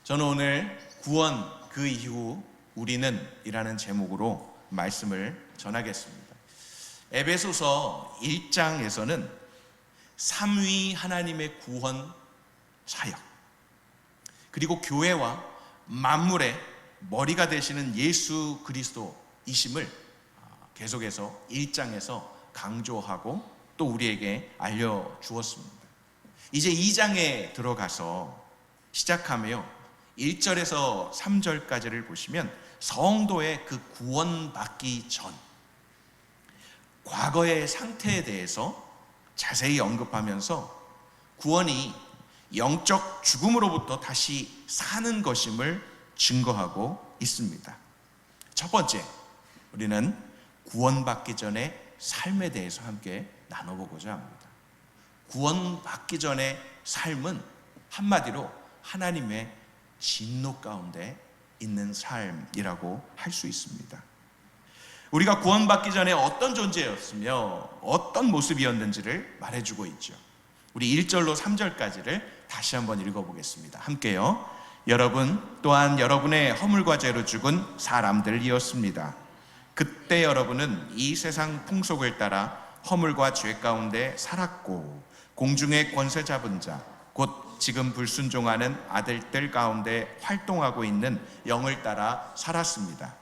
저는 오늘 구원 그 이후 우리는 이라는 제목으로 말씀을 전하겠습니다. 에베소서 1장에서는 삼위 하나님의 구원 사역, 그리고 교회와 만물의 머리가 되시는 예수 그리스도이심을 계속해서 1장에서 강조하고 또 우리에게 알려주었습니다. 이제 2장에 들어가서 시작하며 1절에서 3절까지를 보시면 성도의 그 구원받기 전 과거의 상태에 대해서 자세히 언급하면서 구원이 영적 죽음으로부터 다시 사는 것임을 증거하고 있습니다. 첫 번째, 우리는 구원받기 전의 삶에 대해서 함께 나눠보고자 합니다. 구원받기 전의 삶은 한마디로 하나님의 진노 가운데 있는 삶이라고 할 수 있습니다. 우리가 구원받기 전에 어떤 존재였으며 어떤 모습이었는지를 말해주고 있죠. 우리 1절로 3절까지를 다시 한번 읽어보겠습니다. 함께요. 여러분 또한 여러분의 허물과 죄로 죽은 사람들이었습니다. 그때 여러분은 이 세상 풍속을 따라 허물과 죄 가운데 살았고 공중의 권세 잡은 자 곧 지금 불순종하는 아들들 가운데 활동하고 있는 영을 따라 살았습니다.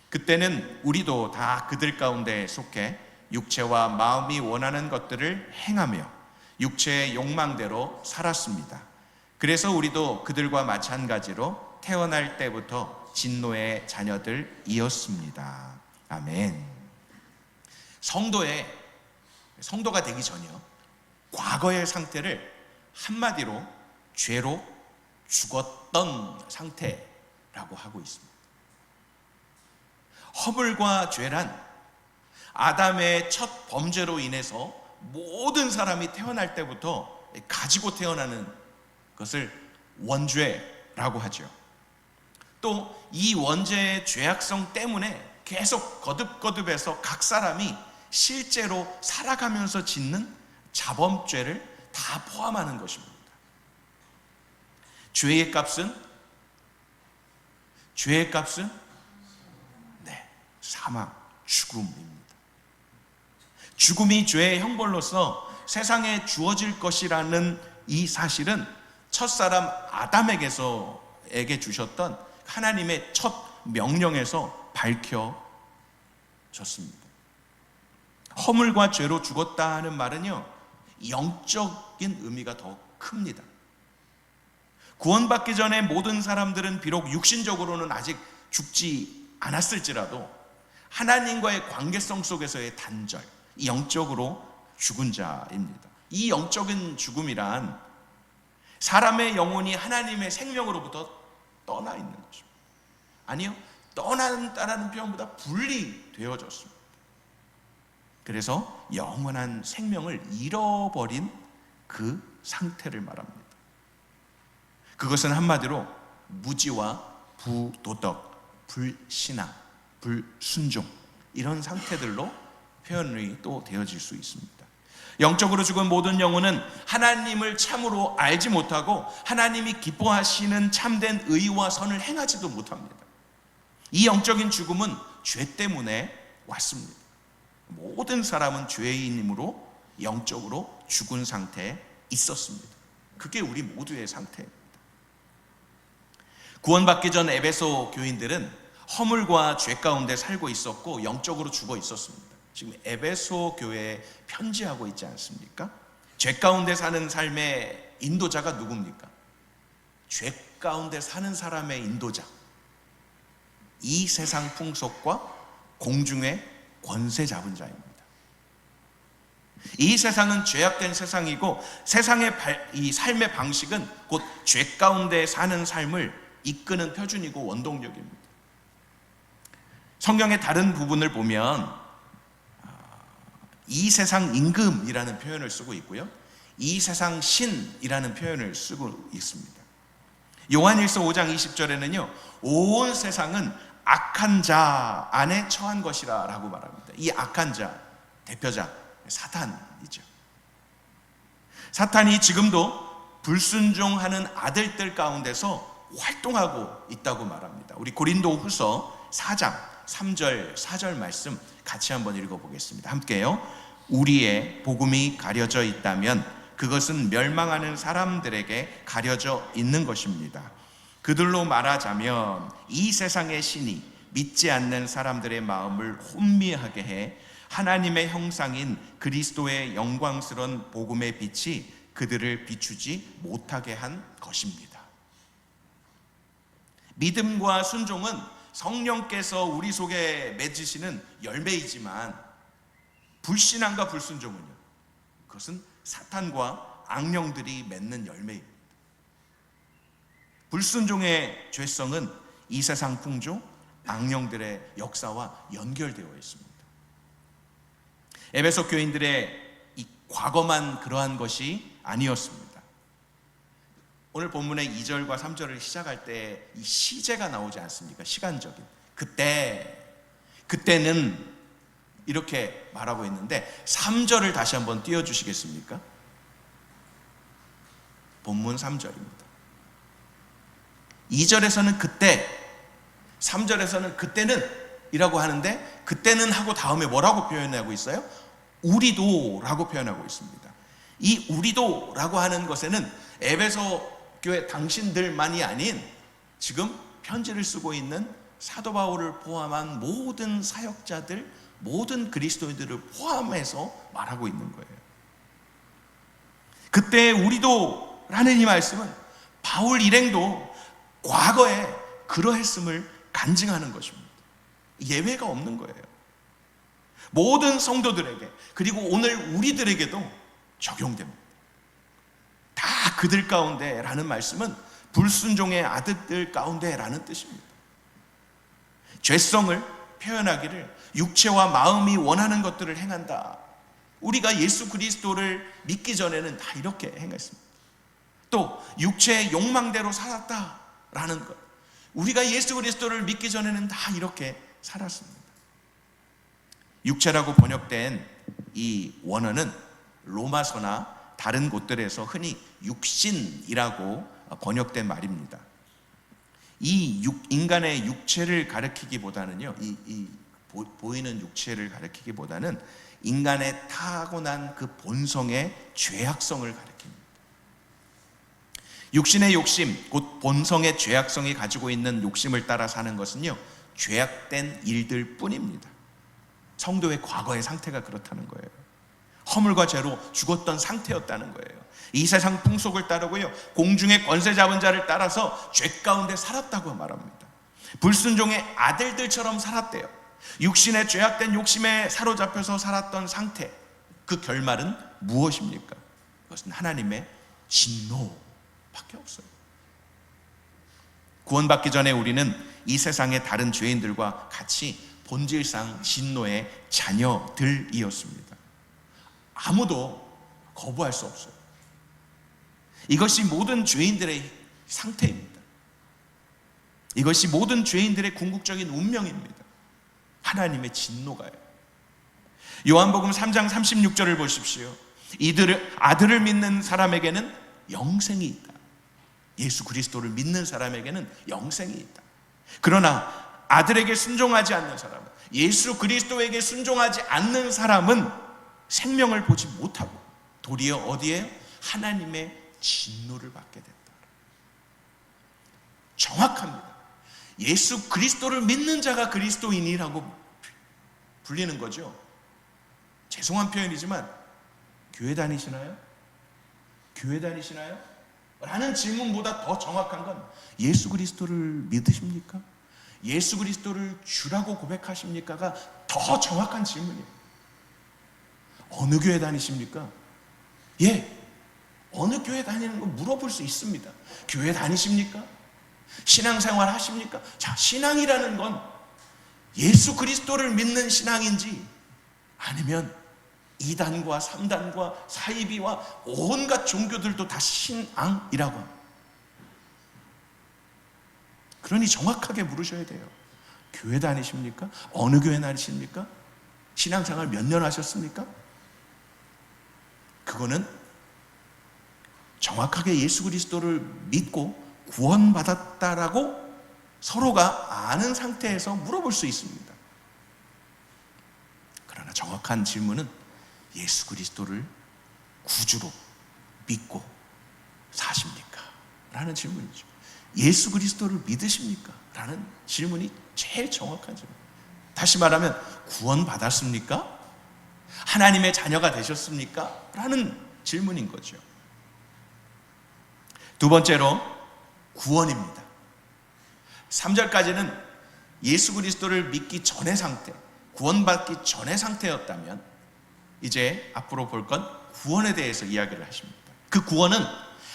그때는 우리도 다 그들 가운데 속해 육체와 마음이 원하는 것들을 행하며 육체의 욕망대로 살았습니다. 그래서 우리도 그들과 마찬가지로 태어날 때부터 진노의 자녀들이었습니다. 아멘. 성도가 되기 전이요, 과거의 상태를 한마디로 죄로 죽었던 상태라고 하고 있습니다. 허물과 죄란 아담의 첫 범죄로 인해서 모든 사람이 태어날 때부터 가지고 태어나는 것을 원죄라고 하죠. 또 이 원죄의 죄악성 때문에 계속 거듭거듭해서 각 사람이 실제로 살아가면서 짓는 자범죄를 다 포함하는 것입니다. 죄의 값은 사망, 죽음입니다. 죽음이 죄의 형벌로서 세상에 주어질 것이라는 이 사실은 첫사람 아담에게 주셨던 하나님의 첫 명령에서 밝혀졌습니다. 허물과 죄로 죽었다 하는 말은요, 영적인 의미가 더 큽니다. 구원받기 전에 모든 사람들은 비록 육신적으로는 아직 죽지 않았을지라도 하나님과의 관계성 속에서의 단절, 영적으로 죽은 자입니다. 이 영적인 죽음이란 사람의 영혼이 하나님의 생명으로부터 떠나 있는 것입니다. 아니요, 떠난다는 표현보다 분리되어졌습니다. 그래서 영원한 생명을 잃어버린 그 상태를 말합니다. 그것은 한마디로 무지와 부도덕, 불신앙, 불순종, 이런 상태들로 표현이 또 되어질 수 있습니다. 영적으로 죽은 모든 영혼은 하나님을 참으로 알지 못하고 하나님이 기뻐하시는 참된 의와 선을 행하지도 못합니다. 이 영적인 죽음은 죄 때문에 왔습니다. 모든 사람은 죄인이므로 영적으로 죽은 상태에 있었습니다. 그게 우리 모두의 상태입니다. 구원받기 전 에베소 교인들은 허물과 죄 가운데 살고 있었고 영적으로 죽어 있었습니다. 지금 에베소 교회에 편지하고 있지 않습니까? 죄 가운데 사는 삶의 인도자가 누굽니까? 죄 가운데 사는 사람의 인도자, 이 세상 풍속과 공중의 권세 잡은 자입니다. 이 세상은 죄악된 세상이고 세상의 이 삶의 방식은 곧 죄 가운데 사는 삶을 이끄는 표준이고 원동력입니다. 성경의 다른 부분을 보면 이 세상 임금이라는 표현을 쓰고 있고요, 이 세상 신이라는 표현을 쓰고 있습니다. 요한일서 5장 20절에는요 온 세상은 악한 자 안에 처한 것이라 라고 말합니다. 이 악한 자, 대표자 사탄이죠. 사탄이 지금도 불순종하는 아들들 가운데서 활동하고 있다고 말합니다. 우리 고린도후서 4장 3절 4절 말씀 같이 한번 읽어보겠습니다. 함께요. 우리의 복음이 가려져 있다면 그것은 멸망하는 사람들에게 가려져 있는 것입니다. 그들로 말하자면 이 세상의 신이 믿지 않는 사람들의 마음을 혼미하게 해 하나님의 형상인 그리스도의 영광스러운 복음의 빛이 그들을 비추지 못하게 한 것입니다. 믿음과 순종은 성령께서 우리 속에 맺으시는 열매이지만 불신앙과 불순종은요, 그것은 사탄과 악령들이 맺는 열매입니다. 불순종의 죄성은 이 세상 풍조, 악령들의 역사와 연결되어 있습니다. 에베소 교인들의 이 과거만 그러한 것이 아니었습니다. 오늘 본문의 2절과 3절을 시작할 때 이 시제가 나오지 않습니까? 시간적인. 그때는 이렇게 말하고 있는데 3절을 다시 한번 띄워주시겠습니까? 본문 3절입니다. 2절에서는 그때, 3절에서는 그때는 이라고 하는데 그때는 하고 다음에 뭐라고 표현하고 있어요? 우리도 라고 표현하고 있습니다. 이 우리도 라고 하는 것에는 에베소 교회 당신들만이 아닌 지금 편지를 쓰고 있는 사도 바울을 포함한 모든 사역자들, 모든 그리스도인들을 포함해서 말하고 있는 거예요. 그때 우리도 라는 이 말씀은 바울 일행도 과거에 그러했음을 간증하는 것입니다. 예외가 없는 거예요. 모든 성도들에게, 그리고 오늘 우리들에게도 적용됩니다. 다 그들 가운데 라는 말씀은 불순종의 아들들 가운데 라는 뜻입니다. 죄성을 표현하기를 육체와 마음이 원하는 것들을 행한다. 우리가 예수 그리스도를 믿기 전에는 다 이렇게 행했습니다. 또 육체의 욕망대로 살았다라는 것, 우리가 예수 그리스도를 믿기 전에는 다 이렇게 살았습니다. 육체라고 번역된 이 원어는 로마서나 다른 곳들에서 흔히 육신이라고 번역된 말입니다. 이 인간의 육체를 가리키기보다는요, 보이는 육체를 가리키기보다는 인간의 타고난 그 본성의 죄악성을 가리킵니다. 육신의 욕심, 곧 본성의 죄악성이 가지고 있는 욕심을 따라 사는 것은요, 죄악된 일들 뿐입니다. 성도의 과거의 상태가 그렇다는 거예요. 허물과 죄로 죽었던 상태였다는 거예요. 이 세상 풍속을 따르고요, 공중의 권세 잡은 자를 따라서 죄 가운데 살았다고 말합니다. 불순종의 아들들처럼 살았대요. 육신의 죄악된 욕심에 사로잡혀서 살았던 상태, 그 결말은 무엇입니까? 그것은 하나님의 진노밖에 없어요. 구원받기 전에 우리는 이 세상의 다른 죄인들과 같이 본질상 진노의 자녀들이었습니다. 아무도 거부할 수 없어요. 이것이 모든 죄인들의 상태입니다. 이것이 모든 죄인들의 궁극적인 운명입니다. 하나님의 진노가요. 요한복음 3장 36절을 보십시오. 아들을 믿는 사람에게는 영생이 있다. 예수 그리스도를 믿는 사람에게는 영생이 있다. 그러나 아들에게 순종하지 않는 사람은, 예수 그리스도에게 순종하지 않는 사람은 생명을 보지 못하고 도리어 어디에? 하나님의 진노를 받게 된다. 정확합니다. 예수 그리스도를 믿는 자가 그리스도인이라고 불리는 거죠. 죄송한 표현이지만 교회 다니시나요? 교회 다니시나요? 라는 질문보다 더 정확한 건 예수 그리스도를 믿으십니까? 예수 그리스도를 주라고 고백하십니까가 더 정확한 질문이에요. 어느 교회 다니십니까? 예, 어느 교회 다니는 거 물어볼 수 있습니다. 교회 다니십니까? 신앙생활 하십니까? 자, 신앙이라는 건 예수 그리스도를 믿는 신앙인지 아니면 2단과 3단과 사이비와 온갖 종교들도 다 신앙이라고 합니다. 그러니 정확하게 물으셔야 돼요. 교회 다니십니까? 어느 교회 다니십니까? 신앙생활 몇 년 하셨습니까? 그거는 정확하게 예수 그리스도를 믿고 구원받았다라고 서로가 아는 상태에서 물어볼 수 있습니다. 그러나 정확한 질문은 예수 그리스도를 구주로 믿고 사십니까? 라는 질문이죠. 예수 그리스도를 믿으십니까? 라는 질문이 제일 정확한 질문. 다시 말하면 구원받았습니까? 하나님의 자녀가 되셨습니까? 라는 질문인 거죠. 두 번째로 구원입니다. 3절까지는 예수 그리스도를 믿기 전의 상태, 구원받기 전의 상태였다면 이제 앞으로 볼 건 구원에 대해서 이야기를 하십니다. 그 구원은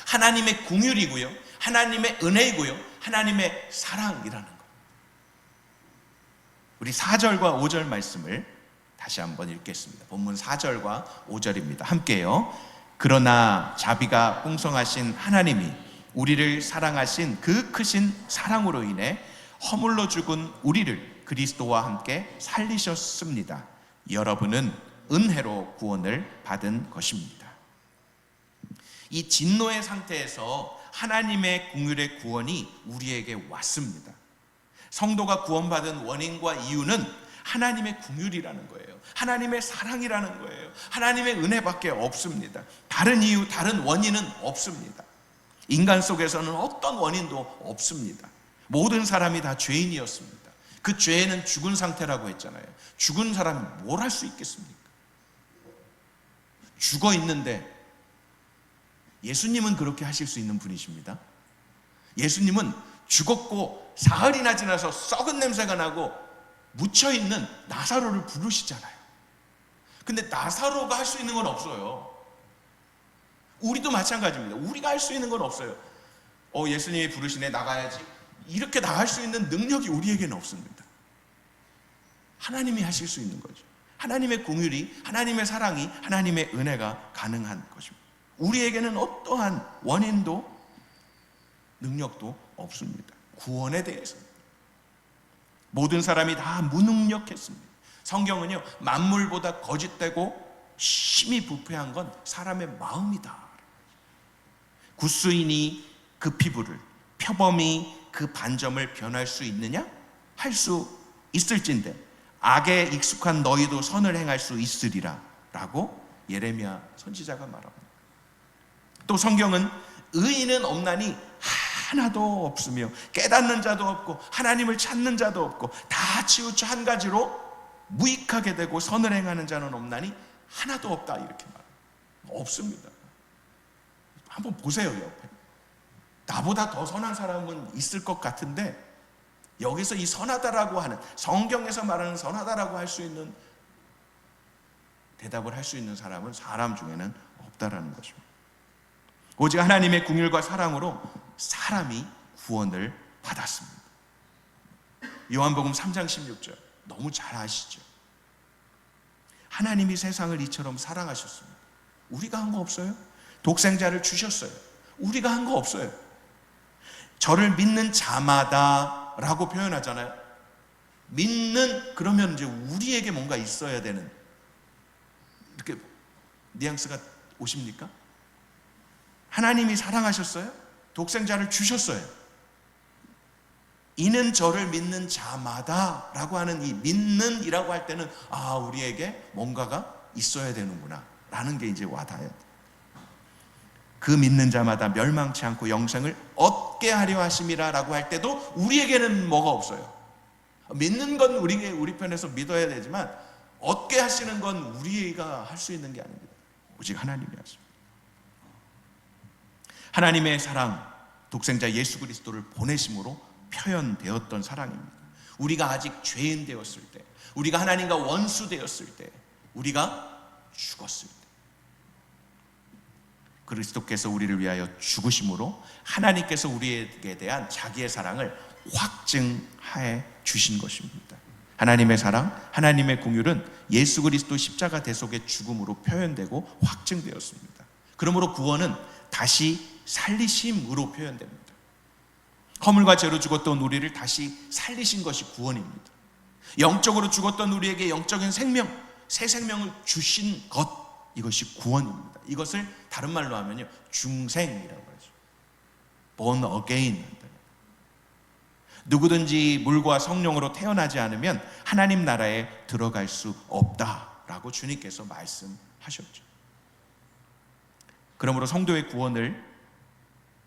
하나님의 긍휼이고요, 하나님의 은혜이고요, 하나님의 사랑이라는 것. 우리 4절과 5절 말씀을 다시 한번 읽겠습니다. 본문 4절과 5절입니다. 함께요. 그러나 자비가 풍성하신 하나님이 우리를 사랑하신 그 크신 사랑으로 인해 허물로 죽은 우리를 그리스도와 함께 살리셨습니다. 여러분은 은혜로 구원을 받은 것입니다. 이 진노의 상태에서 하나님의 긍휼의 구원이 우리에게 왔습니다. 성도가 구원받은 원인과 이유는 하나님의 긍휼이라는 거예요. 하나님의 사랑이라는 거예요. 하나님의 은혜밖에 없습니다. 다른 이유, 다른 원인은 없습니다. 인간 속에서는 어떤 원인도 없습니다. 모든 사람이 다 죄인이었습니다. 그 죄는 죽은 상태라고 했잖아요. 죽은 사람이 뭘 할 수 있겠습니까? 죽어 있는데 예수님은 그렇게 하실 수 있는 분이십니다. 예수님은 죽었고 사흘이나 지나서 썩은 냄새가 나고 묻혀있는 나사로를 부르시잖아요. 근데 나사로가 할 수 있는 건 없어요. 우리도 마찬가지입니다. 우리가 할 수 있는 건 없어요. 예수님이 부르시네, 나가야지. 이렇게 나갈 수 있는 능력이 우리에게는 없습니다. 하나님이 하실 수 있는 거죠. 하나님의 긍휼이, 하나님의 사랑이, 하나님의 은혜가 가능한 것입니다. 우리에게는 어떠한 원인도 능력도 없습니다. 구원에 대해서 모든 사람이 다 무능력했습니다. 성경은요, 만물보다 거짓되고 심히 부패한 건 사람의 마음이다. 굿수인이 그 피부를, 표범이 그 반점을 변할 수 있느냐? 할 수 있을진데 악에 익숙한 너희도 선을 행할 수 있으리라 라고 예레미야 선지자가 말합니다. 또 성경은 의인은 없나니 하나도 없으며 깨닫는 자도 없고 하나님을 찾는 자도 없고 다 치우쳐 한 가지로 무익하게 되고 선을 행하는 자는 없나니 하나도 없다, 이렇게 말합니다. 없습니다. 한번 보세요. 옆에 나보다 더 선한 사람은 있을 것 같은데 여기서 이 선하다라고 하는, 성경에서 말하는 선하다라고 할 수 있는 대답을 할 수 있는 사람은 사람 중에는 없다라는 것입니다. 오직 하나님의 긍휼과 사랑으로 사람이 구원을 받았습니다. 요한복음 3장 16절 너무 잘 아시죠? 하나님이 세상을 이처럼 사랑하셨습니다. 우리가 한 거 없어요? 독생자를 주셨어요. 우리가 한 거 없어요. 저를 믿는 자마다 라고 표현하잖아요. 믿는, 그러면 이제 우리에게 뭔가 있어야 되는, 이렇게 뉘앙스가 오십니까? 하나님이 사랑하셨어요? 독생자를 주셨어요. 이는 저를 믿는 자마다 라고 하는 이 믿는 이라고 할 때는 우리에게 뭔가가 있어야 되는구나 라는 게 이제 와닿아요. 그 믿는 자마다 멸망치 않고 영생을 얻게 하려 하심이라 라고 할 때도 우리에게는 뭐가 없어요. 믿는 건 우리 편에서 믿어야 되지만 얻게 하시는 건 우리가 할 수 있는 게 아닙니다. 오직 하나님이 하십니다. 하나님의 사랑, 독생자 예수 그리스도를 보내심으로 표현되었던 사랑입니다. 우리가 아직 죄인 되었을 때, 우리가 하나님과 원수 되었을 때, 우리가 죽었을 때 그리스도께서 우리를 위하여 죽으심으로 하나님께서 우리에게 대한 자기의 사랑을 확증하여 주신 것입니다. 하나님의 사랑, 하나님의 긍휼은 예수 그리스도 십자가 대속의 죽음으로 표현되고 확증되었습니다. 그러므로 구원은 다시 살리심으로 표현됩니다. 허물과 죄로 죽었던 우리를 다시 살리신 것이 구원입니다. 영적으로 죽었던 우리에게 영적인 생명, 새 생명을 주신 것, 이것이 구원입니다. 이것을 다른 말로 하면요, 중생이라고 하죠. born again. 누구든지 물과 성령으로 태어나지 않으면 하나님 나라에 들어갈 수 없다라고 주님께서 말씀하셨죠. 그러므로 성도의 구원을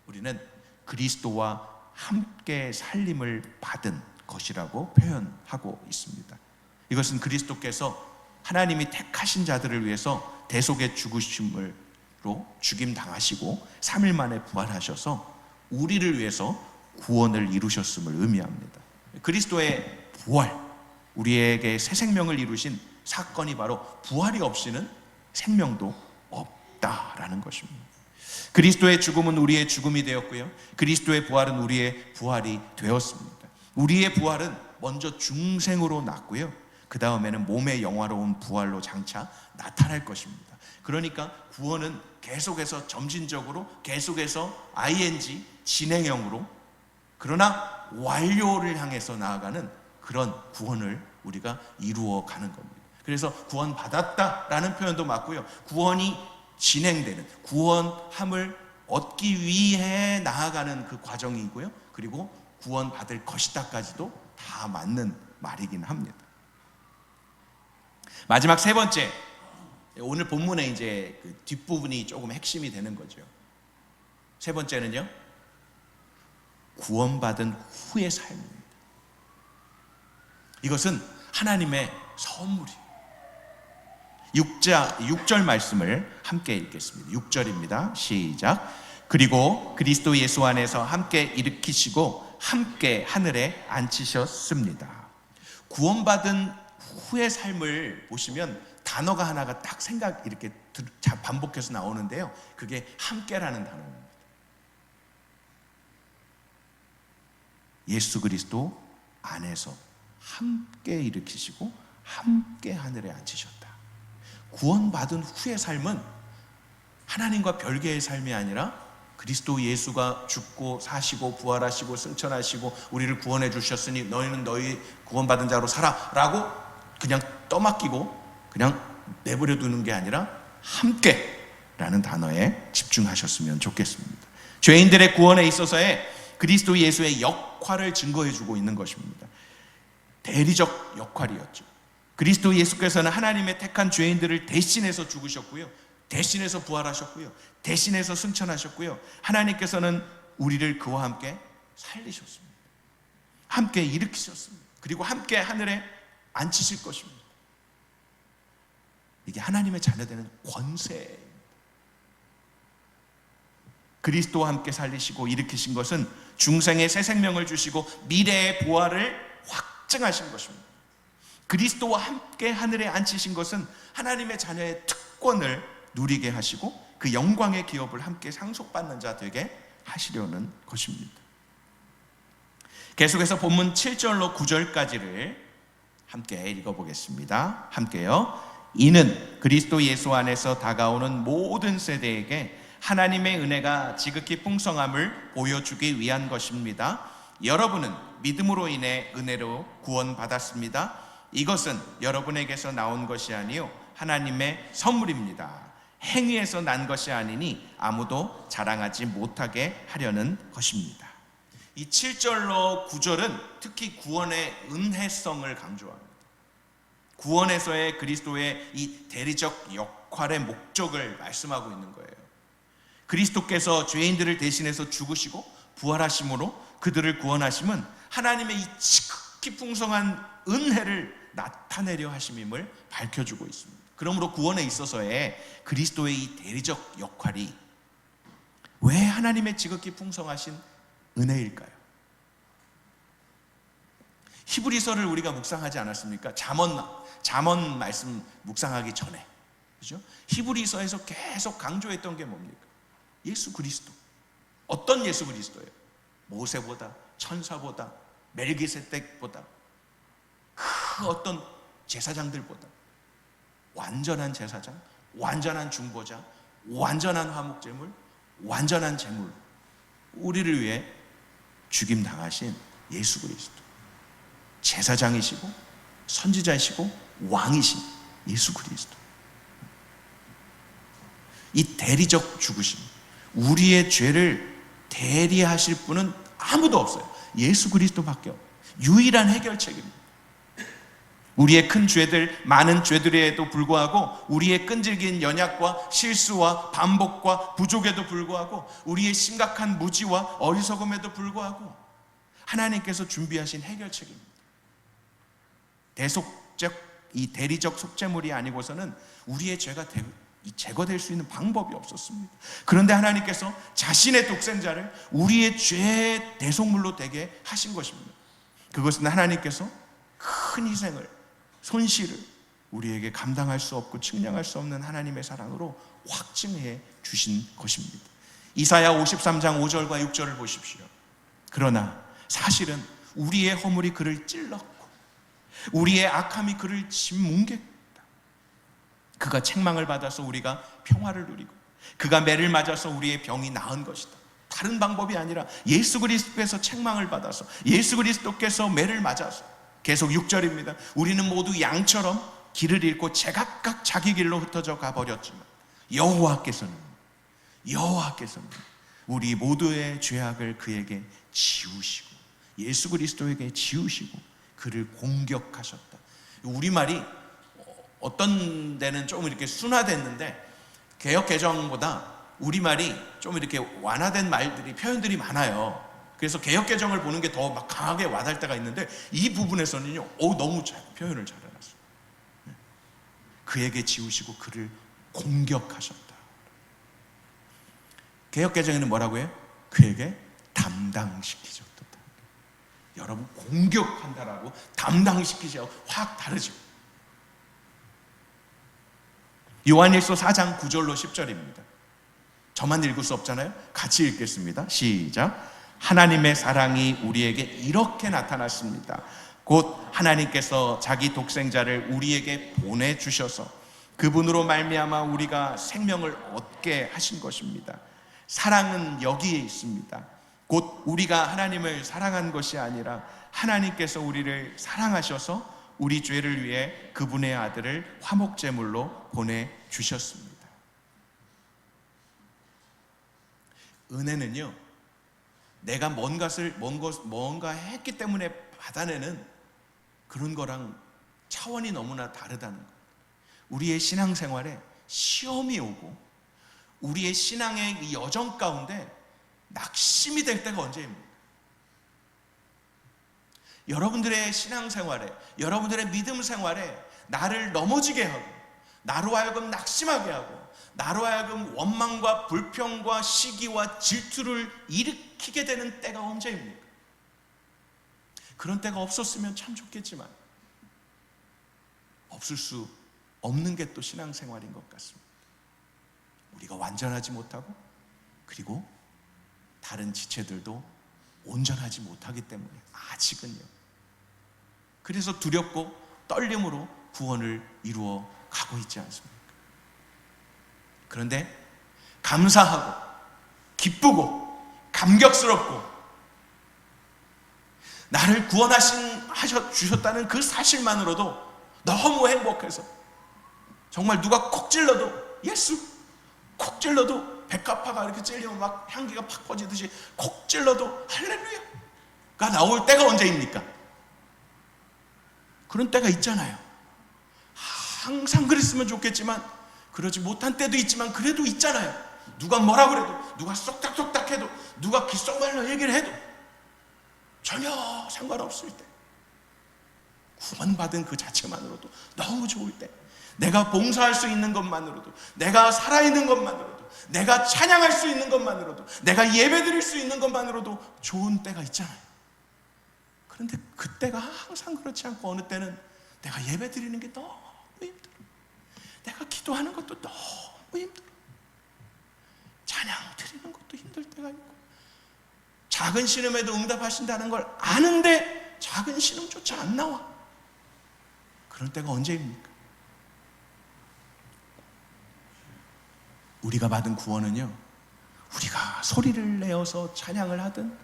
우리는 그리스도와 함께 살림을 받은 것이라고 표현하고 있습니다. 이것은 그리스도께서 하나님이 택하신 자들을 위해서 대속의 죽으심으로 죽임당하시고 3일 만에 부활하셔서 우리를 위해서 구원을 이루셨음을 의미합니다. 그리스도의 부활, 우리에게 새 생명을 이루신 사건이 바로 부활이 없이는 생명도 없다라는 것입니다. 그리스도의 죽음은 우리의 죽음이 되었고요, 그리스도의 부활은 우리의 부활이 되었습니다. 우리의 부활은 먼저 중생으로 났고요, 그 다음에는 몸의 영화로운 부활로 장차 나타날 것입니다. 그러니까 구원은 계속해서 점진적으로, 계속해서 ing, 진행형으로, 그러나 완료를 향해서 나아가는 그런 구원을 우리가 이루어가는 겁니다. 그래서 구원받았다라는 표현도 맞고요, 구원이 진행되는, 구원함을 얻기 위해 나아가는 그 과정이고요, 그리고 구원받을 것이다까지도 다 맞는 말이긴 합니다. 마지막 세 번째, 오늘 본문의 이제 그 뒷부분이 조금 핵심이 되는 거죠. 세 번째는요, 구원받은 후의 삶입니다. 이것은 하나님의 선물이에요. 6절 말씀을 함께 읽겠습니다. 6절입니다. 시작. 그리고 그리스도 예수 안에서 함께 일으키시고 함께 하늘에 앉히셨습니다. 구원받은 후의 삶을 보시면 단어가 하나가 딱 이렇게 반복해서 나오는데요, 그게 함께라는 단어입니다. 예수 그리스도 안에서 함께 일으키시고 함께 하늘에 앉히셨다. 구원받은 후의 삶은 하나님과 별개의 삶이 아니라 그리스도 예수가 죽고 사시고 부활하시고 승천하시고 우리를 구원해 주셨으니 너희는 너희 구원받은 자로 살아 라고 그냥 떠맡기고 그냥 내버려 두는 게 아니라 함께 라는 단어에 집중하셨으면 좋겠습니다. 죄인들의 구원에 있어서의 그리스도 예수의 역할을 증거해 주고 있는 것입니다. 대리적 역할이었죠. 그리스도 예수께서는 하나님의 택한 죄인들을 대신해서 죽으셨고요, 대신해서 부활하셨고요, 대신해서 승천하셨고요, 하나님께서는 우리를 그와 함께 살리셨습니다. 함께 일으키셨습니다. 그리고 함께 하늘에 앉히실 것입니다. 이게 하나님의 자녀되는 권세입니다. 그리스도와 함께 살리시고 일으키신 것은 중생의 새 생명을 주시고 미래의 부활을 확증하신 것입니다. 그리스도와 함께 하늘에 앉히신 것은 하나님의 자녀의 특권을 누리게 하시고 그 영광의 기업을 함께 상속받는 자 되게 하시려는 것입니다. 계속해서 본문 7절로 9절까지를 함께 읽어보겠습니다. 함께요. 이는 그리스도 예수 안에서 다가오는 모든 세대에게 하나님의 은혜가 지극히 풍성함을 보여주기 위한 것입니다. 여러분은 믿음으로 인해 은혜로 구원받았습니다. 이것은 여러분에게서 나온 것이 아니요 하나님의 선물입니다. 행위에서 난 것이 아니니 아무도 자랑하지 못하게 하려는 것입니다. 이 7절로 9절은 특히 구원의 은혜성을 강조합니다. 구원에서의 그리스도의 이 대리적 역할의 목적을 말씀하고 있는 거예요. 그리스도께서 죄인들을 대신해서 죽으시고 부활하심으로 그들을 구원하심은 하나님의 이 지극히 풍성한 은혜를 나타내려 하심임을 밝혀주고 있습니다. 그러므로 구원에 있어서의 그리스도의 이 대리적 역할이 왜 하나님의 지극히 풍성하신 은혜일까요? 히브리서를 우리가 묵상하지 않았습니까? 잠언 말씀 묵상하기 전에, 그죠? 히브리서에서 계속 강조했던 게 뭡니까? 예수 그리스도. 어떤 예수 그리스도예요? 모세보다, 천사보다, 멜기세덱보다, 그 어떤 제사장들보다 완전한 제사장, 완전한 중보자, 완전한 화목제물, 완전한 제물, 우리를 위해 죽임당하신 예수 그리스도, 제사장이시고 선지자이시고 왕이신 예수 그리스도. 이 대리적 죽으심, 우리의 죄를 대리하실 분은 아무도 없어요. 예수 그리스도밖에 없어요. 유일한 해결책입니다. 우리의 큰 죄들, 많은 죄들에도 불구하고, 우리의 끈질긴 연약과 실수와 반복과 부족에도 불구하고, 우리의 심각한 무지와 어리석음에도 불구하고 하나님께서 준비하신 해결책입니다. 이 대리적 속죄물이 아니고서는 우리의 죄가 제거될 수 있는 방법이 없었습니다. 그런데 하나님께서 자신의 독생자를 우리의 죄의 대속물로 되게 하신 것입니다. 그것은 하나님께서 큰 희생을, 손실을 우리에게 감당할 수 없고 측량할 수 없는 하나님의 사랑으로 확증해 주신 것입니다. 이사야 53장 5절과 6절을 보십시오. 그러나 사실은 우리의 허물이 그를 찔렀고 우리의 악함이 그를 짓뭉갰다. 그가 책망을 받아서 우리가 평화를 누리고 그가 매를 맞아서 우리의 병이 나은 것이다. 다른 방법이 아니라 예수 그리스도께서 책망을 받아서, 예수 그리스도께서 매를 맞아서, 계속 6절입니다. 우리는 모두 양처럼 길을 잃고 제각각 자기 길로 흩어져 가버렸지만 여호와께서는 우리 모두의 죄악을 그에게 지우시고, 예수 그리스도에게 지우시고 그를 공격하셨다. 우리말이 어떤 데는 좀 이렇게 순화됐는데 개역 개정보다 우리말이 좀 이렇게 완화된 말들이, 표현들이 많아요. 그래서 개역 개정을 보는 게 더 막 강하게 와닿을 때가 있는데, 이 부분에서는요, 너무 표현을 잘 해놨어요. 그에게 지우시고 그를 공격하셨다. 개역 개정에는 뭐라고 해요? 그에게 담당시키셨다. 여러분, 공격한다라고 담당시키셔 확 다르죠. 요한일서 4장 9절로 10절입니다. 저만 읽을 수 없잖아요. 같이 읽겠습니다. 시작. 하나님의 사랑이 우리에게 이렇게 나타났습니다. 곧 하나님께서 자기 독생자를 우리에게 보내주셔서 그분으로 말미암아 우리가 생명을 얻게 하신 것입니다. 사랑은 여기에 있습니다. 곧 우리가 하나님을 사랑한 것이 아니라 하나님께서 우리를 사랑하셔서 우리 죄를 위해 그분의 아들을 화목제물로 보내주셨습니다. 은혜는요, 내가 뭔가 했기 때문에 받아내는 그런 거랑 차원이 너무나 다르다는 것. 우리의 신앙생활에 시험이 오고 우리의 신앙의 이 여정 가운데 낙심이 될 때가 언제입니까? 여러분들의 신앙생활에, 여러분들의 믿음 생활에 나를 넘어지게 하고, 나로 하여금 낙심하게 하고, 나로 하여금 원망과 불평과 시기와 질투를 일으키게 되는 때가 언제입니까? 그런 때가 없었으면 참 좋겠지만 없을 수 없는 게 또 신앙생활인 것 같습니다. 우리가 완전하지 못하고, 그리고 다른 지체들도 온전하지 못하기 때문에 아직은요. 그래서 두렵고 떨림으로 구원을 이루어 가고 있지 않습니까? 그런데 감사하고 기쁘고 감격스럽고 나를 주셨다는 그 사실만으로도 너무 행복해서, 정말 누가 콕 찔러도, 예수 콕 찔러도 백합화가 이렇게 찔리면 막 향기가 팍 퍼지듯이 콕 찔러도 할렐루야가 나올 때가 언제입니까? 그런 때가 있잖아요. 항상 그랬으면 좋겠지만 그러지 못한 때도 있지만 그래도 있잖아요. 누가 뭐라 그래도, 누가 쏙닥쏙닥 해도, 누가 귓속말로 얘기를 해도 전혀 상관없을 때, 구원받은 그 자체만으로도 너무 좋을 때, 내가 봉사할 수 있는 것만으로도, 내가 살아있는 것만으로도, 내가 찬양할 수 있는 것만으로도, 내가 예배드릴 수 있는 것만으로도 좋은 때가 있잖아요. 그런데 그때가 항상 그렇지 않고, 어느 때는 내가 예배드리는 게 너무 힘들어, 내가 기도하는 것도 너무 힘들어, 찬양 드리는 것도 힘들 때가 있고, 작은 신음에도 응답하신다는 걸 아는데 작은 신음조차 안 나와. 그럴 때가 언제입니까? 우리가 받은 구원은요, 우리가 소리를 내어서 찬양을 하든,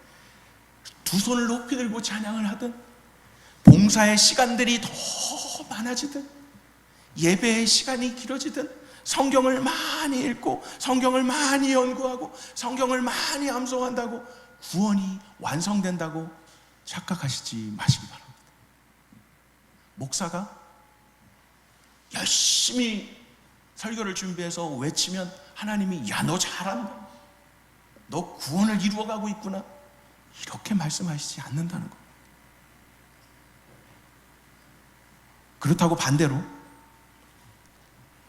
두 손을 높이 들고 찬양을 하든, 봉사의 시간들이 더 많아지든, 예배의 시간이 길어지든, 성경을 많이 읽고 성경을 많이 연구하고 성경을 많이 암송한다고 구원이 완성된다고 착각하시지 마시기 바랍니다. 목사가 열심히 설교를 준비해서 외치면 하나님이 야, 너 잘한다, 너 구원을 이루어가고 있구나, 이렇게 말씀하시지 않는다는 겁니다. 그렇다고 반대로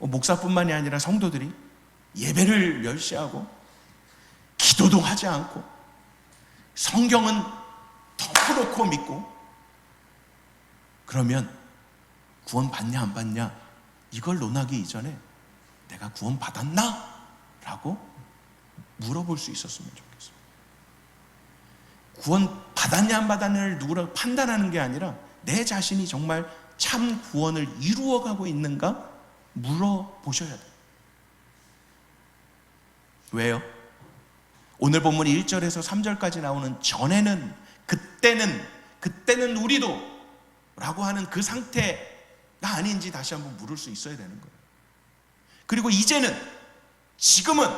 목사뿐만이 아니라 성도들이 예배를 멸시하고 기도도 하지 않고 성경은 덮어놓고 믿고 그러면 구원 받냐 안 받냐 이걸 논하기 이전에 내가 구원 받았나? 라고 물어볼 수 있었으면 좋겠어요. 구원 받았냐 안 받았냐를 누구라고 판단하는 게 아니라 내 자신이 정말 참 구원을 이루어가고 있는가 물어보셔야 돼요. 왜요? 오늘 본문 1절에서 3절까지 나오는 전에는, 그때는 우리도 라고 하는 그 상태가 아닌지 다시 한번 물을 수 있어야 되는 거예요. 그리고 이제는, 지금은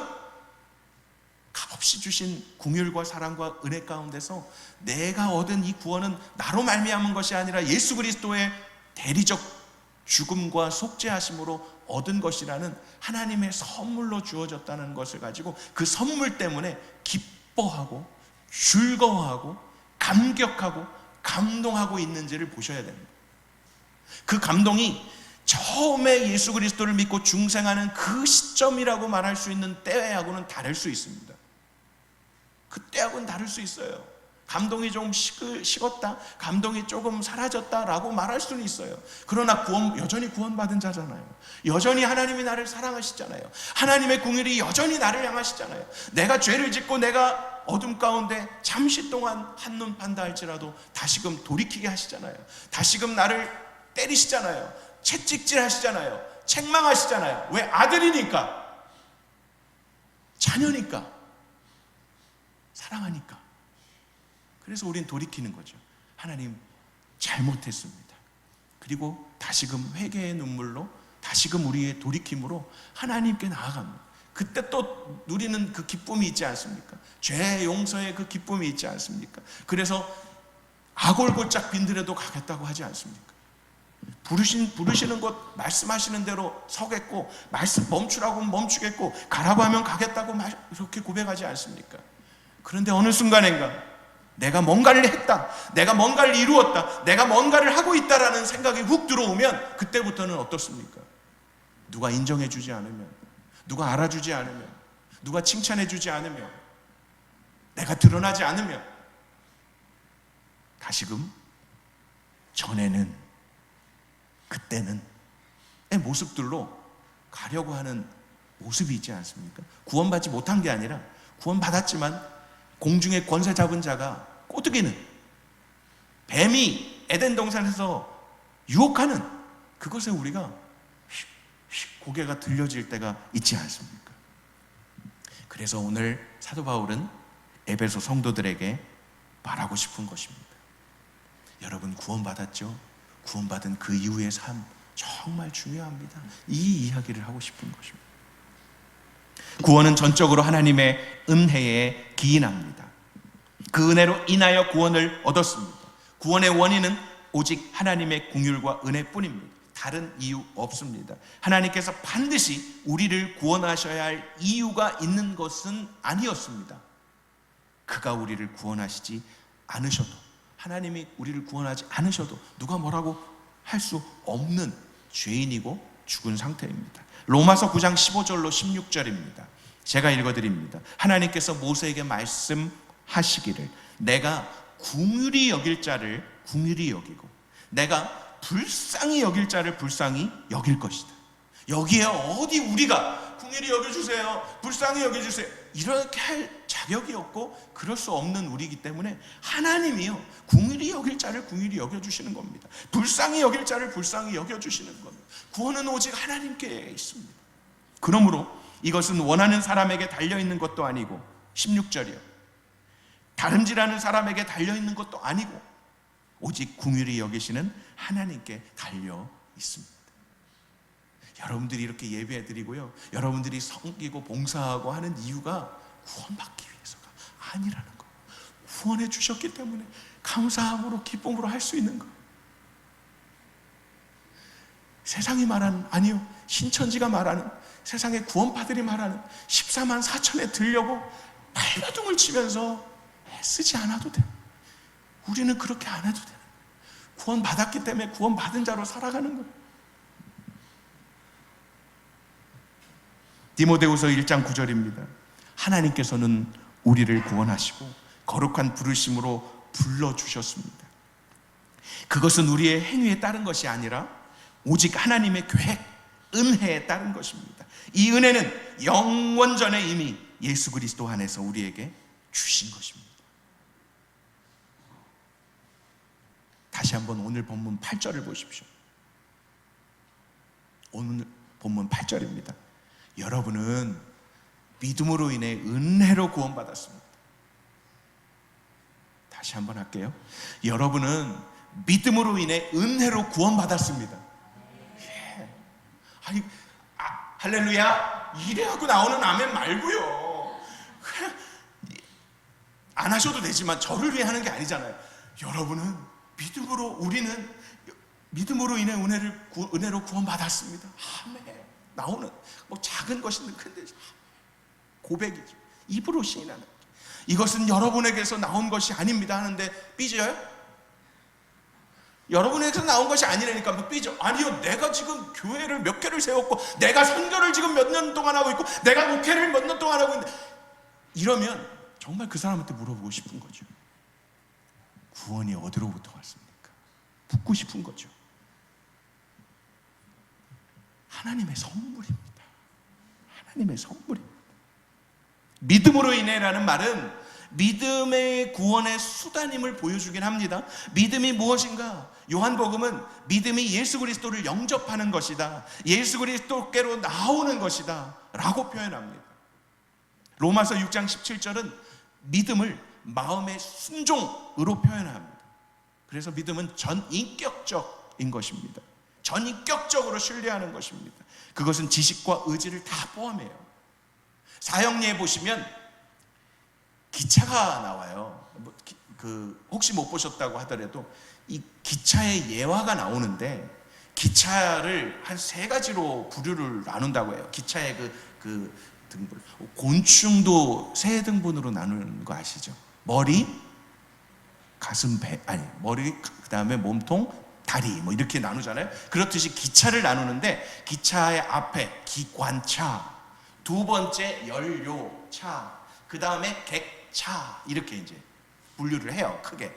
값없이 주신 긍휼과 사랑과 은혜 가운데서 내가 얻은 이 구원은 나로 말미암은 것이 아니라 예수 그리스도의 대리적 죽음과 속죄하심으로 얻은 것이라는 하나님의 선물로 주어졌다는 것을 가지고 그 선물 때문에 기뻐하고 즐거워하고 감격하고 감동하고 있는지를 보셔야 됩니다. 그 감동이 처음에 예수 그리스도를 믿고 중생하는 그 시점이라고 말할 수 있는 때하고는 다를 수 있습니다. 그 때하고는 다를 수 있어요. 감동이 좀 식었다, 감동이 조금 사라졌다라고 말할 수는 있어요. 그러나 여전히 구원받은 자잖아요. 여전히 하나님이 나를 사랑하시잖아요. 하나님의 긍휼이 여전히 나를 향하시잖아요. 내가 죄를 짓고 내가 어둠 가운데 잠시 동안 한눈 판다 할지라도 다시금 돌이키게 하시잖아요. 다시금 나를 때리시잖아요. 채찍질 하시잖아요. 책망하시잖아요. 왜? 아들이니까, 자녀니까, 사랑하니까. 그래서 우린 돌이키는 거죠. 하나님, 잘못했습니다. 그리고 다시금 회개의 눈물로, 다시금 우리의 돌이킴으로 하나님께 나아갑니다. 그때 또 누리는 그 기쁨이 있지 않습니까? 죄 용서의 그 기쁨이 있지 않습니까? 그래서 아골골짝 빈들에도 가겠다고 하지 않습니까? 부르시는 것, 말씀하시는 대로 서겠고, 말씀 멈추라고 하면 멈추겠고, 가라고 하면 가겠다고 이렇게 고백하지 않습니까? 그런데 어느 순간인가 내가 뭔가를 했다, 내가 뭔가를 이루었다, 내가 뭔가를 하고 있다라는 생각이 훅 들어오면 그때부터는 어떻습니까? 누가 인정해 주지 않으면, 누가 알아주지 않으면, 누가 칭찬해 주지 않으면, 내가 드러나지 않으면 다시금 전에는, 그때는 의 모습들로 가려고 하는 모습이 있지 않습니까? 구원받지 못한 게 아니라 구원받았지만 공중의 권세 잡은 자가, 꼬드기는 뱀이 에덴 동산에서 유혹하는 그것에 우리가 고개가 들려질 때가 있지 않습니까? 그래서 오늘 사도 바울은 에베소 성도들에게 말하고 싶은 것입니다. 여러분, 구원받았죠? 구원받은 그 이후의 삶 정말 중요합니다. 이 이야기를 하고 싶은 것입니다. 구원은 전적으로 하나님의 은혜에 기인합니다. 그 은혜로 인하여 구원을 얻었습니다. 구원의 원인은 오직 하나님의 긍휼과 은혜뿐입니다. 다른 이유 없습니다. 하나님께서 반드시 우리를 구원하셔야 할 이유가 있는 것은 아니었습니다. 그가 우리를 구원하시지 않으셔도, 하나님이 우리를 구원하지 않으셔도 누가 뭐라고 할 수 없는 죄인이고 죽은 상태입니다. 로마서 9장 15절로 16절입니다. 제가 읽어드립니다. 하나님께서 모세에게 말씀하시기를, 내가 긍휼히 여길 자를 긍휼히 여기고 내가 불쌍히 여길 자를 불쌍히 여길 것이다. 여기에 어디 우리가 긍휼히 여겨주세요, 불쌍히 여겨주세요 이렇게 할 자격이 없고 그럴 수 없는 우리이기 때문에 하나님이요, 긍휼히 여길 자를 긍휼히 여겨주시는 겁니다. 불쌍히 여길 자를 불쌍히 여겨주시는 겁니다. 구원은 오직 하나님께 있습니다. 그러므로 이것은 원하는 사람에게 달려있는 것도 아니고, 16절이요, 다름질하는 사람에게 달려있는 것도 아니고 오직 긍휼히 여기시는 하나님께 달려 있습니다. 여러분들이 이렇게 예배드리고요, 여러분들이 섬기고 봉사하고 하는 이유가 구원받기 위해서가 아니라는 거. 구원해 주셨기 때문에 감사함으로 기쁨으로 할 수 있는 거. 세상이 말하는, 아니요, 신천지가 말하는, 세상의 구원파들이 말하는 14만 4천에 들려고 발버둥을 치면서 애쓰지 않아도 돼. 우리는 그렇게 안 해도 돼. 구원 받았기 때문에 구원 받은 자로 살아가는 거예요. 디모데후서 1장 9절입니다. 하나님께서는 우리를 구원하시고 거룩한 부르심으로 불러주셨습니다. 그것은 우리의 행위에 따른 것이 아니라 오직 하나님의 계획, 은혜에 따른 것입니다. 이 은혜는 영원 전에 이미 예수 그리스도 안에서 우리에게 주신 것입니다. 다시 한번 오늘 본문 8절을 보십시오. 오늘 본문 8절입니다. 여러분은 믿음으로 인해 은혜로 구원받았습니다. 다시 한번 할게요. 여러분은 믿음으로 인해 은혜로 구원받았습니다. 예. 아니, 할렐루야 이래갖고 나오는 아멘 말고요, 그냥 안 하셔도 되지만 저를 위해 하는 게 아니잖아요. 여러분은 믿음으로, 우리는 믿음으로 인해 은혜로 구원받았습니다. 아멘. 나오는 뭐 작은 것이든 큰데 고백이죠. 입으로 시인하는. 이것은 여러분에게서 나온 것이 아닙니다 하는데 삐져요? 여러분에게서 나온 것이 아니라니까 뭐 삐져. 아니요, 내가 지금 교회를 몇 개를 세웠고 내가 선교를 지금 몇 년 동안 하고 있고 내가 목회를 몇 년 동안 하고 있는데, 이러면 정말 그 사람한테 물어보고 싶은 거죠. 구원이 어디로부터 왔습니까? 묻고 싶은 거죠. 하나님의 선물입니다. 하나님의 선물입니다. 믿음으로 인해라는 말은 믿음의 구원의 수단임을 보여주긴 합니다. 믿음이 무엇인가? 요한복음은 믿음이 예수 그리스도를 영접하는 것이다, 예수 그리스도께로 나오는 것이다 라고 표현합니다. 로마서 6장 17절은 믿음을 마음의 순종으로 표현합니다. 그래서 믿음은 전인격적인 것입니다. 전인격적으로 신뢰하는 것입니다. 그것은 지식과 의지를 다 포함해요. 사형리에 보시면 기차가 나와요. 혹시 못 보셨다고 하더라도 이 기차의 예화가 나오는데, 기차를 한 3가지로 부류를 나눈다고 해요. 기차의 그 등분, 곤충도 3등분으로 나누는 거 아시죠? 머리, 가슴, 머리, 그 다음에 몸통, 다리, 뭐 이렇게 나누잖아요. 그렇듯이 기차를 나누는데, 기차의 앞에 기관차, 두 번째 연료차, 그 다음에 객차, 이렇게 이제 분류를 해요, 크게.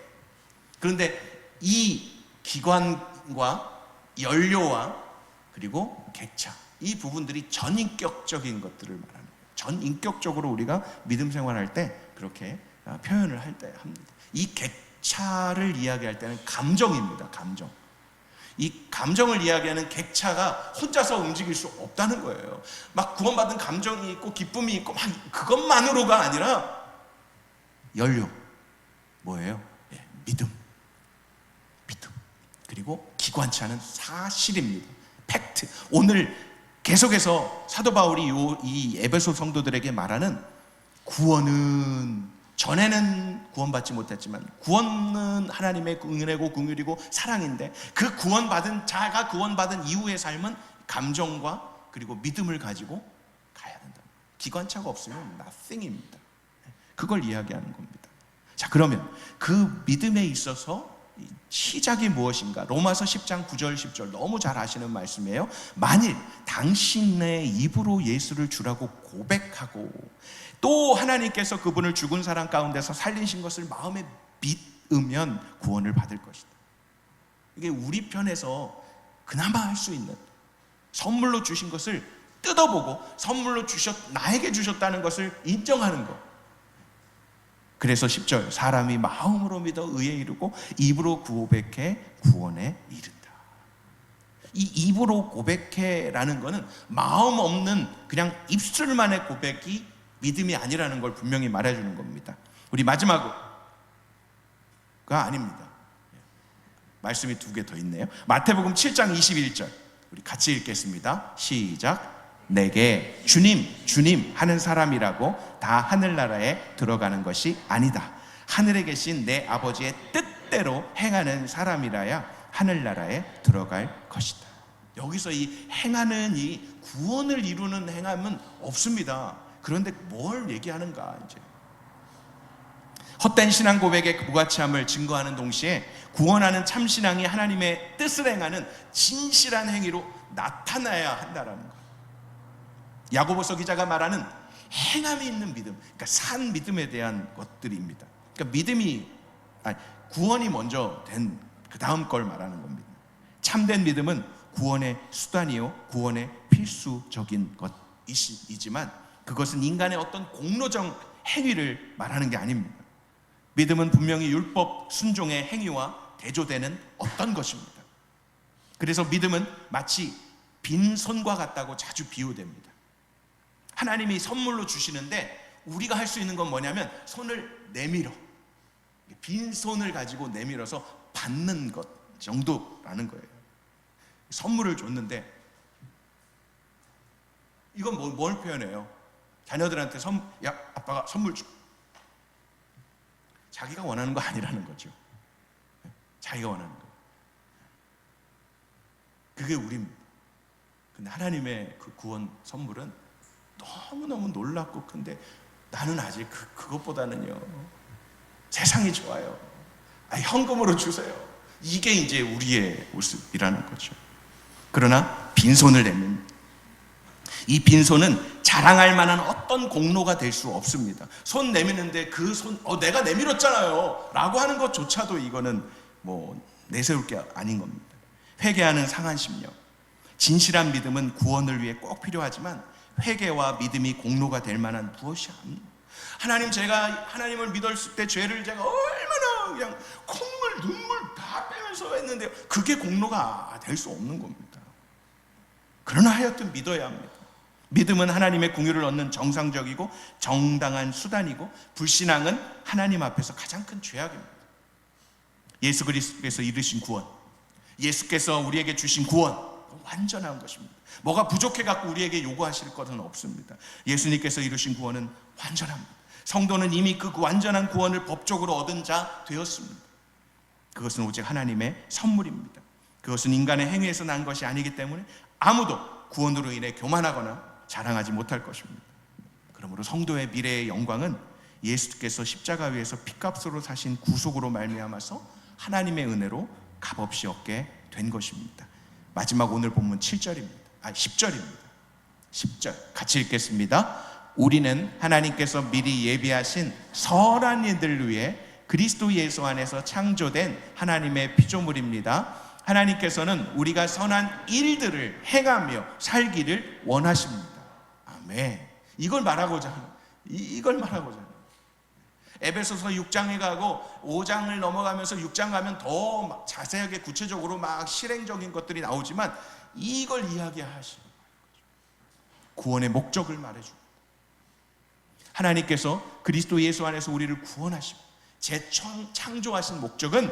그런데 이 기관과 연료와 그리고 객차, 이 부분들이 전인격적인 것들을 말하는 거예요. 전인격적으로 우리가 믿음 생활할 때 그렇게 표현을 할 때 합니다. 이 객차를 이야기할 때는 감정입니다. 감정. 이 감정을 이야기하는 객차가 혼자서 움직일 수 없다는 거예요. 막 구원받은 감정이 있고 기쁨이 있고 막 그것만으로가 아니라 연료, 뭐예요? 믿음. 그리고 기관차는 사실입니다. 팩트. 오늘 계속해서 사도 바울이 이 에베소 성도들에게 말하는 구원은, 전에는 구원받지 못했지만 구원은 하나님의 은혜고 긍휼이고 사랑인데, 그 구원받은 자가 구원받은 이후의 삶은 감정과 그리고 믿음을 가지고 가야 된다. 기관차가 없으면 nothing입니다. 그걸 이야기하는 겁니다. 자, 그러면 그 믿음에 있어서 시작이 무엇인가? 로마서 10장 9절 10절 너무 잘 아시는 말씀이에요. 만일 당신의 입으로 예수를 주라고 고백하고 또 하나님께서 그분을 죽은 사람 가운데서 살리신 것을 마음에 믿으면 구원을 받을 것이다. 이게 우리 편에서 그나마 할 수 있는, 선물로 주신 것을 뜯어보고 선물로 나에게 주셨다는 것을 인정하는 것. 그래서 10절, 사람이 마음으로 믿어 의에 이르고 입으로 고백해 구원에 이른다. 이 입으로 고백해라는 것은 마음 없는 그냥 입술만의 고백이 믿음이 아니라는 걸 분명히 말해주는 겁니다. 우리 마지막가 아닙니다. 말씀이 2개 더 있네요. 마태복음 7장 21절. 우리 같이 읽겠습니다. 시작. 내게 주님, 주님 하는 사람이라고 다 하늘나라에 들어가는 것이 아니다. 하늘에 계신 내 아버지의 뜻대로 행하는 사람이라야 하늘나라에 들어갈 것이다. 여기서 이 행하는 이 구원을 이루는 행함은 없습니다. 그런데 뭘 얘기하는가? 이제 헛된 신앙 고백의 무가치함을 증거하는 동시에 구원하는 참신앙이 하나님의 뜻을 행하는 진실한 행위로 나타나야 한다라는 거예요. 야고보서 기자가 말하는 행함이 있는 믿음, 그러니까 산 믿음에 대한 것들입니다. 그러니까 구원이 먼저 된 그 다음 걸 말하는 겁니다. 참된 믿음은 구원의 수단이요, 구원의 필수적인 것이지만 그것은 인간의 어떤 공로적 행위를 말하는 게 아닙니다. 믿음은 분명히 율법 순종의 행위와 대조되는 어떤 것입니다. 그래서 믿음은 마치 빈손과 같다고 자주 비유됩니다. 하나님이 선물로 주시는데 우리가 할 수 있는 건 뭐냐면 손을 내밀어, 빈손을 가지고 내밀어서 받는 것 정도라는 거예요. 선물을 줬는데 이건 뭘 표현해요? 자녀들한테 야, 아빠가 선물 줘. 자기가 원하는 거 아니라는 거죠. 자기가 원하는 거. 그게 우리입니다. 근데 하나님의 그 구원 선물은 너무너무 놀랍고 큰데 나는 아직 그것보다는요, 세상이 좋아요. 현금으로 주세요. 이게 이제 우리의 모습이라는 거죠. 그러나 빈손을 내밉니다. 이 빈손은 자랑할 만한 어떤 공로가 될 수 없습니다. 손 내미는데 그 손, 내가 내밀었잖아요 라고 하는 것조차도 이거는 내세울 게 아닌 겁니다. 회개하는 상한 심령, 진실한 믿음은 구원을 위해 꼭 필요하지만 회개와 믿음이 공로가 될 만한 무엇이 아닙니다. 제가 하나님을 믿었을 때 죄를 제가 얼마나 그냥 콧물 눈물 다 빼면서 했는데요, 그게 공로가 될 수 없는 겁니다. 그러나 하여튼 믿어야 합니다. 믿음은 하나님의 긍휼을 얻는 정상적이고 정당한 수단이고, 불신앙은 하나님 앞에서 가장 큰 죄악입니다. 예수 그리스도께서 이루신 구원, 예수께서 우리에게 주신 구원, 완전한 것입니다. 뭐가 부족해갖고 우리에게 요구하실 것은 없습니다. 예수님께서 이루신 구원은 완전합니다. 성도는 이미 그 완전한 구원을 법적으로 얻은 자 되었습니다. 그것은 오직 하나님의 선물입니다. 그것은 인간의 행위에서 난 것이 아니기 때문에 아무도 구원으로 인해 교만하거나 자랑하지 못할 것입니다. 그러므로 성도의 미래의 영광은 예수께서 십자가 위에서 피값으로 사신 구속으로 말미암아서 하나님의 은혜로 값없이 얻게 된 것입니다. 마지막 오늘 본문 10절입니다. 10절 같이 읽겠습니다. 우리는 하나님께서 미리 예비하신 선한 일들을 위해 그리스도 예수 안에서 창조된 하나님의 피조물입니다. 하나님께서는 우리가 선한 일들을 행하며 살기를 원하십니다. 아멘. 이걸 말하고자 하는 에베소서 6장에 가고 5장을 넘어가면서 6장 가면 더 자세하게 구체적으로 막 실행적인 것들이 나오지만 이걸 이야기하시는 거예요. 구원의 목적을 말해주고, 하나님께서 그리스도 예수 안에서 우리를 구원하시고 재창조하신 목적은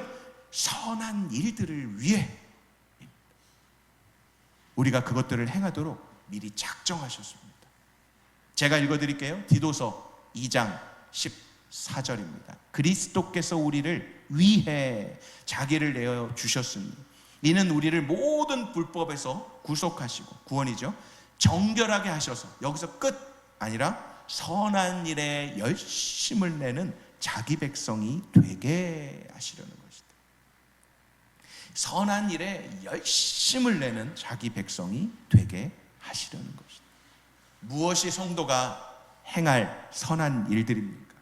선한 일들을 위해 우리가 그것들을 행하도록 미리 작정하셨습니다. 제가 읽어드릴게요. 디도서 2장 14절입니다. 그리스도께서 우리를 위해 자기를 내어주셨으니 이는 우리를 모든 불법에서 구속하시고, 구원이죠, 정결하게 하셔서, 여기서 끝 아니라 선한 일에 열심을 내는 자기 백성이 되게 하시려는 것이다. 선한 일에 열심을 내는 자기 백성이 되게 하시려는 것이다. 무엇이 성도가 행할 선한 일들입니까?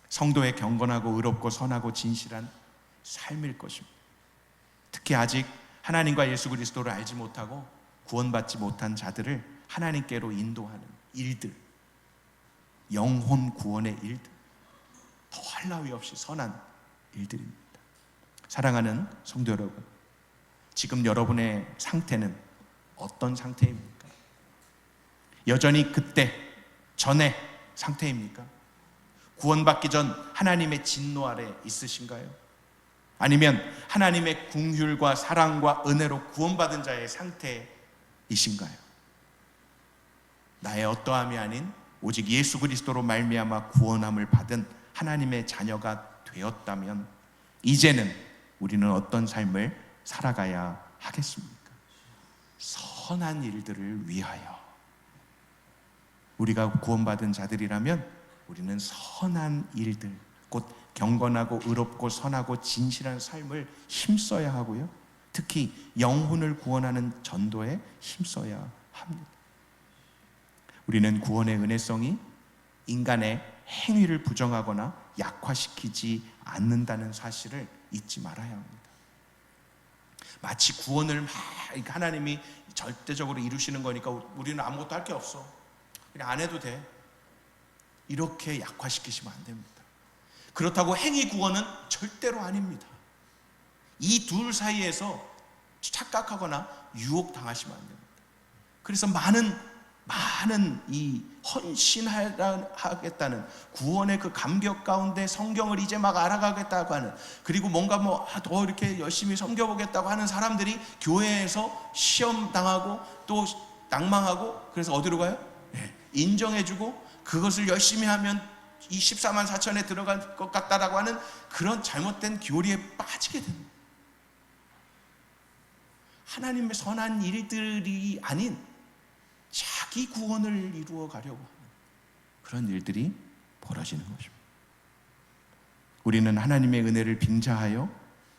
성도의 경건하고 의롭고 선하고 진실한 삶일 것입니다. 특히 아직 하나님과 예수 그리스도를 알지 못하고 구원받지 못한 자들을 하나님께로 인도하는 일들, 영혼 구원의 일들, 더할 나위 없이 선한 일들입니다. 사랑하는 성도 여러분, 지금 여러분의 상태는 어떤 상태입니까? 여전히 그때 전의 상태입니까? 구원받기 전 하나님의 진노 아래 있으신가요? 아니면 하나님의 긍휼과 사랑과 은혜로 구원받은 자의 상태이신가요? 나의 어떠함이 아닌 오직 예수 그리스도로 말미암아 구원함을 받은 하나님의 자녀가 되었다면 이제는 우리는 어떤 삶을 살아가야 하겠습니까? 선한 일들을 위하여. 우리가 구원받은 자들이라면 우리는 선한 일들, 곧 경건하고 의롭고 선하고 진실한 삶을 힘써야 하고요, 특히 영혼을 구원하는 전도에 힘써야 합니다. 우리는 구원의 은혜성이 인간의 행위를 부정하거나 약화시키지 않는다는 사실을 잊지 말아야 합니다. 마치 구원을 막 하나님이 절대적으로 이루시는 거니까 우리는 아무것도 할 게 없어, 그냥 안 해도 돼, 이렇게 약화시키시면 안 됩니다. 그렇다고 행위 구원은 절대로 아닙니다. 이 둘 사이에서 착각하거나 유혹당하시면 안 됩니다. 그래서 많은 이 헌신하겠다는 구원의 그 감격 가운데 성경을 이제 막 알아가겠다고 하는, 그리고 뭔가 더 이렇게 열심히 섬겨보겠다고 하는 사람들이 교회에서 시험 당하고 또 낭망하고, 그래서 어디로 가요? 인정해주고 그것을 열심히 하면 이 14만 4천에 들어갈 것 같다라고 하는 그런 잘못된 교리에 빠지게 됩니다. 하나님의 선한 일들이 아닌 자기 구원을 이루어 가려고 하는 그런 일들이 벌어지는 것입니다. 우리는 하나님의 은혜를 빙자하여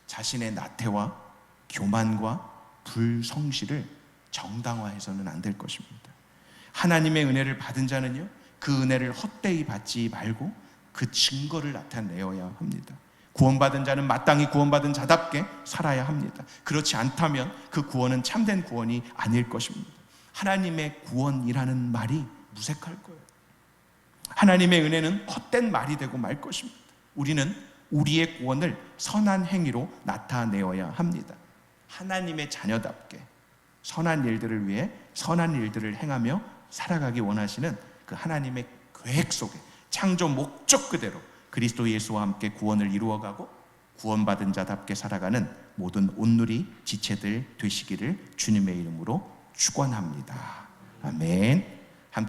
자신의 나태와 교만과 불성실을 정당화해서는 안 될 것입니다. 하나님의 은혜를 받은 자는요, 그 은혜를 헛되이 받지 말고 그 증거를 나타내어야 합니다. 구원받은 자는 마땅히 구원받은 자답게 살아야 합니다. 그렇지 않다면 그 구원은 참된 구원이 아닐 것입니다. 하나님의 구원이라는 말이 무색할 거예요. 하나님의 은혜는 헛된 말이 되고 말 것입니다. 우리는 우리의 구원을 선한 행위로 나타내어야 합니다. 하나님의 자녀답게 선한 일들을 위해 선한 일들을 행하며 살아가기 원하시는 그 하나님의 계획 속에 창조 목적 그대로 그리스도 예수와 함께 구원을 이루어가고 구원받은 자답게 살아가는 모든 온누리 지체들 되시기를 주님의 이름으로 축원합니다. 아멘.